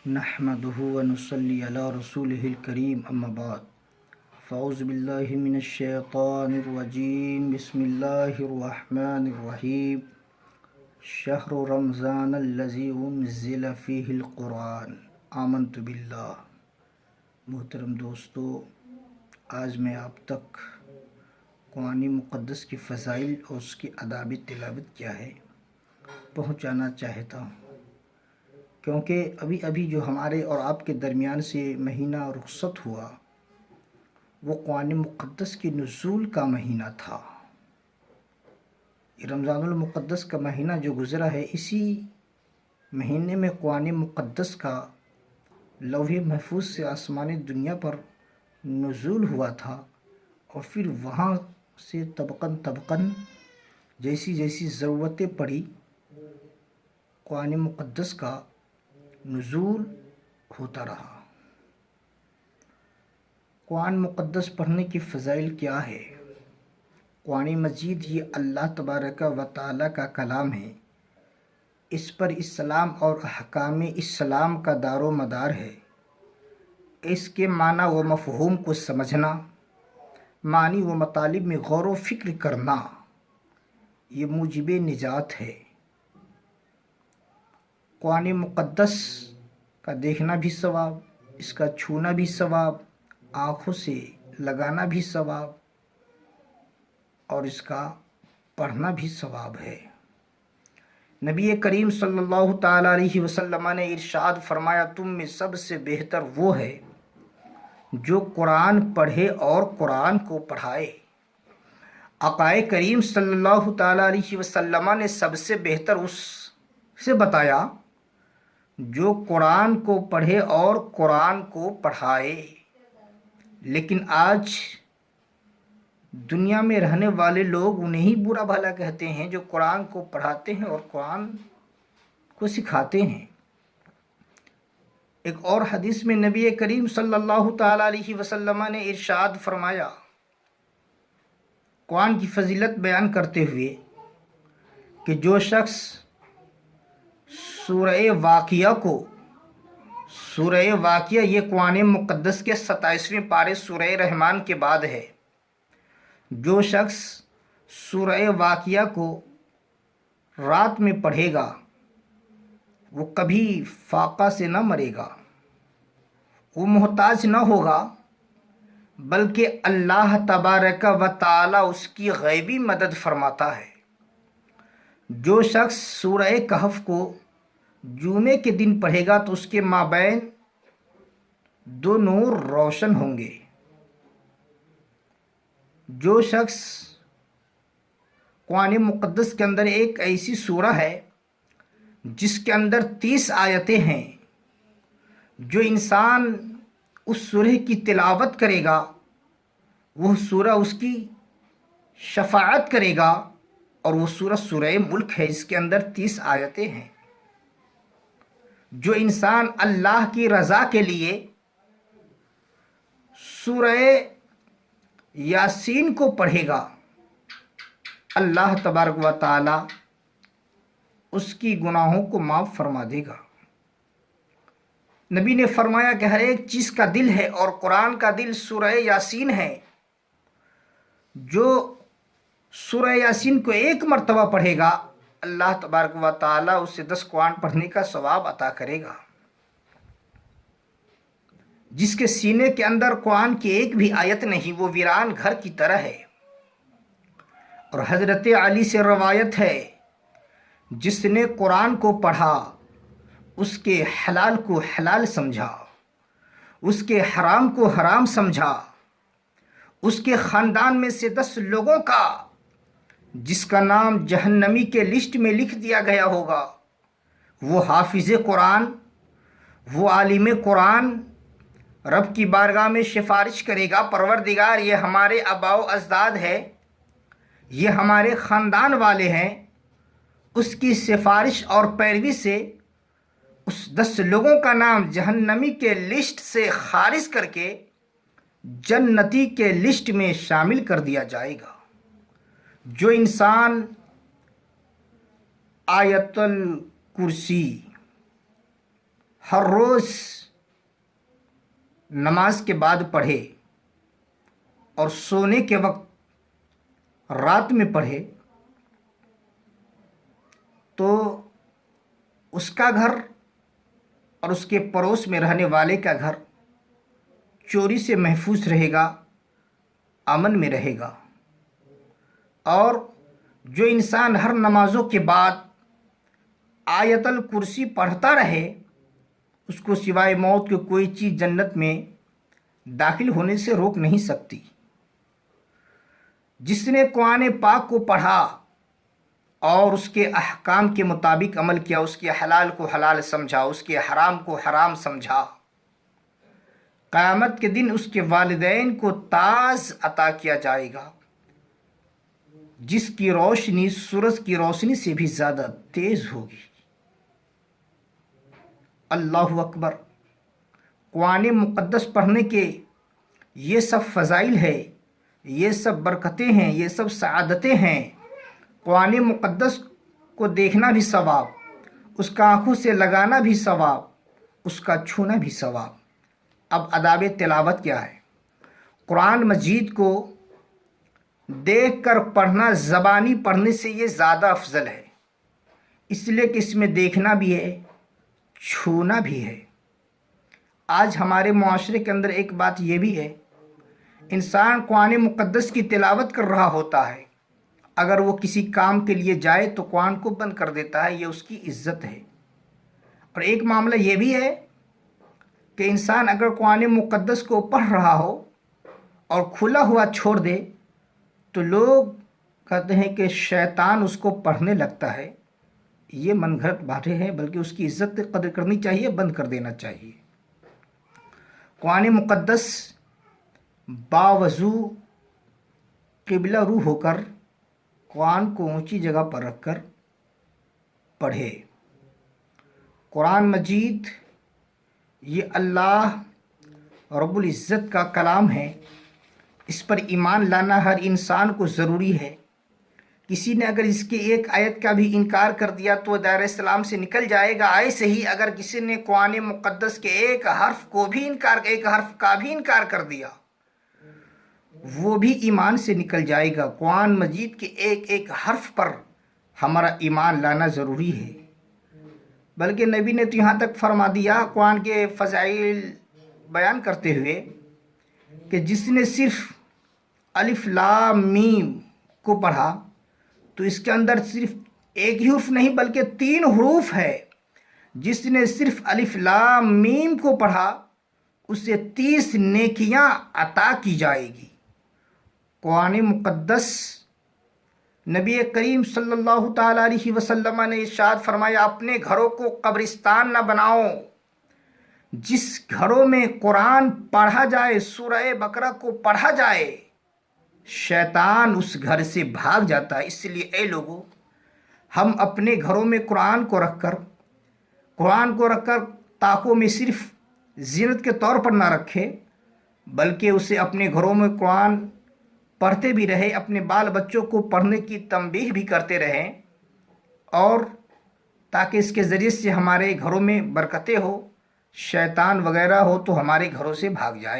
نحمده ونصلي على رسوله الكريم اما بعد فاعوذ بالله من الشيطان الرجيم بسم الله الرحمن الرحيم شهر رمضان الذي انزل فيه القرآن آمنت بالله۔ محترم دوستو، آج میں آپ تک قرآن مقدس کی فضائل اور اس کی آداب تلاوت کیا ہے پہنچانا چاہتا ہوں، کیونکہ ابھی جو ہمارے اور آپ کے درمیان سے مہینہ رخصت ہوا وہ قرآن مقدس کی نزول کا مہینہ تھا۔ یہ رمضان المقدس کا مہینہ جو گزرا ہے، اسی مہینے میں قرآن مقدس کا لوح محفوظ سے آسمانی دنیا پر نزول ہوا تھا، اور پھر وہاں سے طبقاً جیسی ضرورتیں پڑی قرآن مقدس کا نزول ہوتا رہا۔ قرآن مقدس پڑھنے کی فضائل کیا ہے؟ قرآن مجید یہ اللہ تبارک و تعالی کا کلام ہے، اس پر اسلام اور احکام اسلام کا دار و مدار ہے۔ اس کے معنی و مفہوم کو سمجھنا، معنی و مطالب میں غور و فکر کرنا، یہ موجب نجات ہے۔ قرآن مقدس کا دیکھنا بھی ثواب، اس کا چھونا بھی ثواب، آنکھوں سے لگانا بھی ثواب، اور اس کا پڑھنا بھی ثواب ہے۔ نبی کریم صلی اللہ تعالیٰ علیہ وسلم نے ارشاد فرمایا، تم میں سب سے بہتر وہ ہے جو قرآن پڑھے اور قرآن کو پڑھائے۔ آقا کریم صلی اللہ تعالیٰ علیہ وسلم نے سب سے بہتر اس سے بتایا جو قرآن کو پڑھے اور قرآن کو پڑھائے۔ لیکن آج دنیا میں رہنے والے لوگ انہیں ہی برا بھلا کہتے ہیں جو قرآن کو پڑھاتے ہیں اور قرآن کو سکھاتے ہیں۔ ایک اور حدیث میں نبی کریم صلی اللہ تعالیٰ علیہ وسلم نے ارشاد فرمایا، قرآن کی فضیلت بیان کرتے ہوئے، کہ جو شخص سورہ واقعہ یہ قرآن مقدس کے 27ویں پارے سورہ رحمان کے بعد ہے، جو شخص سورہ واقعہ کو رات میں پڑھے گا وہ کبھی فاقہ سے نہ مرے گا، وہ محتاج نہ ہوگا، بلکہ اللہ تبارک و تعالی اس کی غیبی مدد فرماتا ہے۔ جو شخص سورہ کہف کو جمعے کے دن پڑھے گا تو اس کے مابین 2 نور روشن ہوں گے۔ جو شخص قرآن مقدس کے اندر ایک ایسی سورہ ہے جس کے اندر 30 آیتیں ہیں، جو انسان اس سورہ کی تلاوت کرے گا وہ سورہ اس کی شفاعت کرے گا، اور وہ سورہ ملک ہے، اس کے اندر 30 آیتیں ہیں۔ جو انسان اللہ کی رضا کے لیے سورہ یاسین کو پڑھے گا، اللہ تبارک و تعالی اس کی گناہوں کو معاف فرما دے گا۔ نبی نے فرمایا کہ ہر ایک چیز کا دل ہے، اور قرآن کا دل سورہ یاسین ہے۔ جو سورہ یاسین کو 1 مرتبہ پڑھے گا، اللہ تبارک و تعالی اسے 10 قرآن پڑھنے کا ثواب عطا کرے گا۔ جس کے سینے کے اندر قرآن کی ایک بھی آیت نہیں، وہ ویران گھر کی طرح ہے۔ اور حضرت علی سے روایت ہے، جس نے قرآن کو پڑھا اس کے حلال کو حلال سمجھا، اس کے حرام کو حرام سمجھا، اس کے خاندان میں سے 10 لوگوں کا جس کا نام جہنمی کے لسٹ میں لکھ دیا گیا ہوگا، وہ حافظ قرآن، وہ عالم قرآن رب کی بارگاہ میں سفارش کرے گا، پروردگار یہ ہمارے آباء و اجداد ہے، یہ ہمارے خاندان والے ہیں۔ اس کی سفارش اور پیروی سے اس 10 لوگوں کا نام جہنمی کے لسٹ سے خارج کر کے جنتی کے لسٹ میں شامل کر دیا جائے گا۔ جو انسان آیت الکرسی، ہر روز نماز کے بعد پڑھے اور سونے کے وقت رات میں پڑھے تو اس کا گھر اور اس کے پڑوس میں رہنے والے کا گھر چوری سے محفوظ رہے گا، امن میں رہے گا۔ اور جو انسان ہر نمازوں کے بعد آیت الکرسی پڑھتا رہے، اس کو سوائے موت کے کوئی چیز جنت میں داخل ہونے سے روک نہیں سکتی۔ جس نے قرآن پاک کو پڑھا اور اس کے احکام کے مطابق عمل کیا، اس کے حلال کو حلال سمجھا، اس کے حرام کو حرام سمجھا، قیامت کے دن اس کے والدین کو تاج عطا کیا جائے گا جس کی روشنی سورج کی روشنی سے بھی زیادہ تیز ہوگی۔ اللہ اکبر! قرآن مقدس پڑھنے کے یہ سب فضائل ہے، یہ سب برکتیں ہیں، یہ سب سعادتیں ہیں۔ قرآن مقدس کو دیکھنا بھی ثواب، اس کا آنکھوں سے لگانا بھی ثواب، اس کا چھونا بھی ثواب۔ اب آداب تلاوت کیا ہے؟ قرآن مجید کو دیکھ کر پڑھنا زبانی پڑھنے سے یہ زیادہ افضل ہے، اس لیے کہ اس میں دیکھنا بھی ہے، چھونا بھی ہے۔ آج ہمارے معاشرے کے اندر ایک بات یہ بھی ہے، انسان قرآن مقدس کی تلاوت کر رہا ہوتا ہے، اگر وہ کسی کام کے لیے جائے تو قرآن کو بند کر دیتا ہے، یہ اس کی عزت ہے۔ اور ایک معاملہ یہ بھی ہے کہ انسان اگر قرآن مقدس کو پڑھ رہا ہو اور کھلا ہوا چھوڑ دے تو لوگ کہتے ہیں کہ شیطان اس کو پڑھنے لگتا ہے۔ یہ من گھڑت باتیں ہیں، بلکہ اس کی عزت قدر کرنی چاہیے، بند کر دینا چاہیے۔ قرآن مقدس باوضو قبلہ رو ہو کر قرآن کو اونچی جگہ پر رکھ کر پڑھے۔ قرآن مجید یہ اللہ رب العزت کا کلام ہے، اس پر ایمان لانا ہر انسان کو ضروری ہے۔ کسی نے اگر اس کی ایک آیت کا بھی انکار کر دیا تو دائرہ اسلام سے نکل جائے گا۔ ایسے ہی اگر کسی نے قرآن مقدس کے ایک حرف کا بھی انکار کر دیا وہ بھی ایمان سے نکل جائے گا۔ قرآن مجید کے ایک ایک حرف پر ہمارا ایمان لانا ضروری ہے۔ بلکہ نبی نے تو یہاں تک فرما دیا قرآن کے فضائل بیان کرتے ہوئے کہ جس نے صرف الف لام میم کو پڑھا تو اس کے اندر صرف ایک ہی حرف نہیں بلکہ 3 حروف ہے۔ جس نے صرف الف لام میم کو پڑھا اسے 30 نیکیاں عطا کی جائے گی۔ قرآن مقدس نبی کریم صلی اللہ تعالیٰ علیہ وسلم نے ارشاد فرمایا، اپنے گھروں کو قبرستان نہ بناؤ۔ جس گھروں میں قرآن پڑھا جائے، سورہ بقرہ کو پڑھا جائے، شیطان اس گھر سے بھاگ جاتا ہے۔ اس لیے اے لوگو، ہم اپنے گھروں میں قرآن کو رکھ کر طاقوں میں صرف زینت کے طور پر نہ رکھے، بلکہ اسے اپنے گھروں میں قرآن پڑھتے بھی رہے، اپنے بال بچوں کو پڑھنے کی تنبیہ بھی کرتے رہیں، اور تاکہ اس کے ذریعے سے ہمارے گھروں میں برکتیں ہو، شیطان وغیرہ ہو تو ہمارے گھروں سے بھاگ جائے۔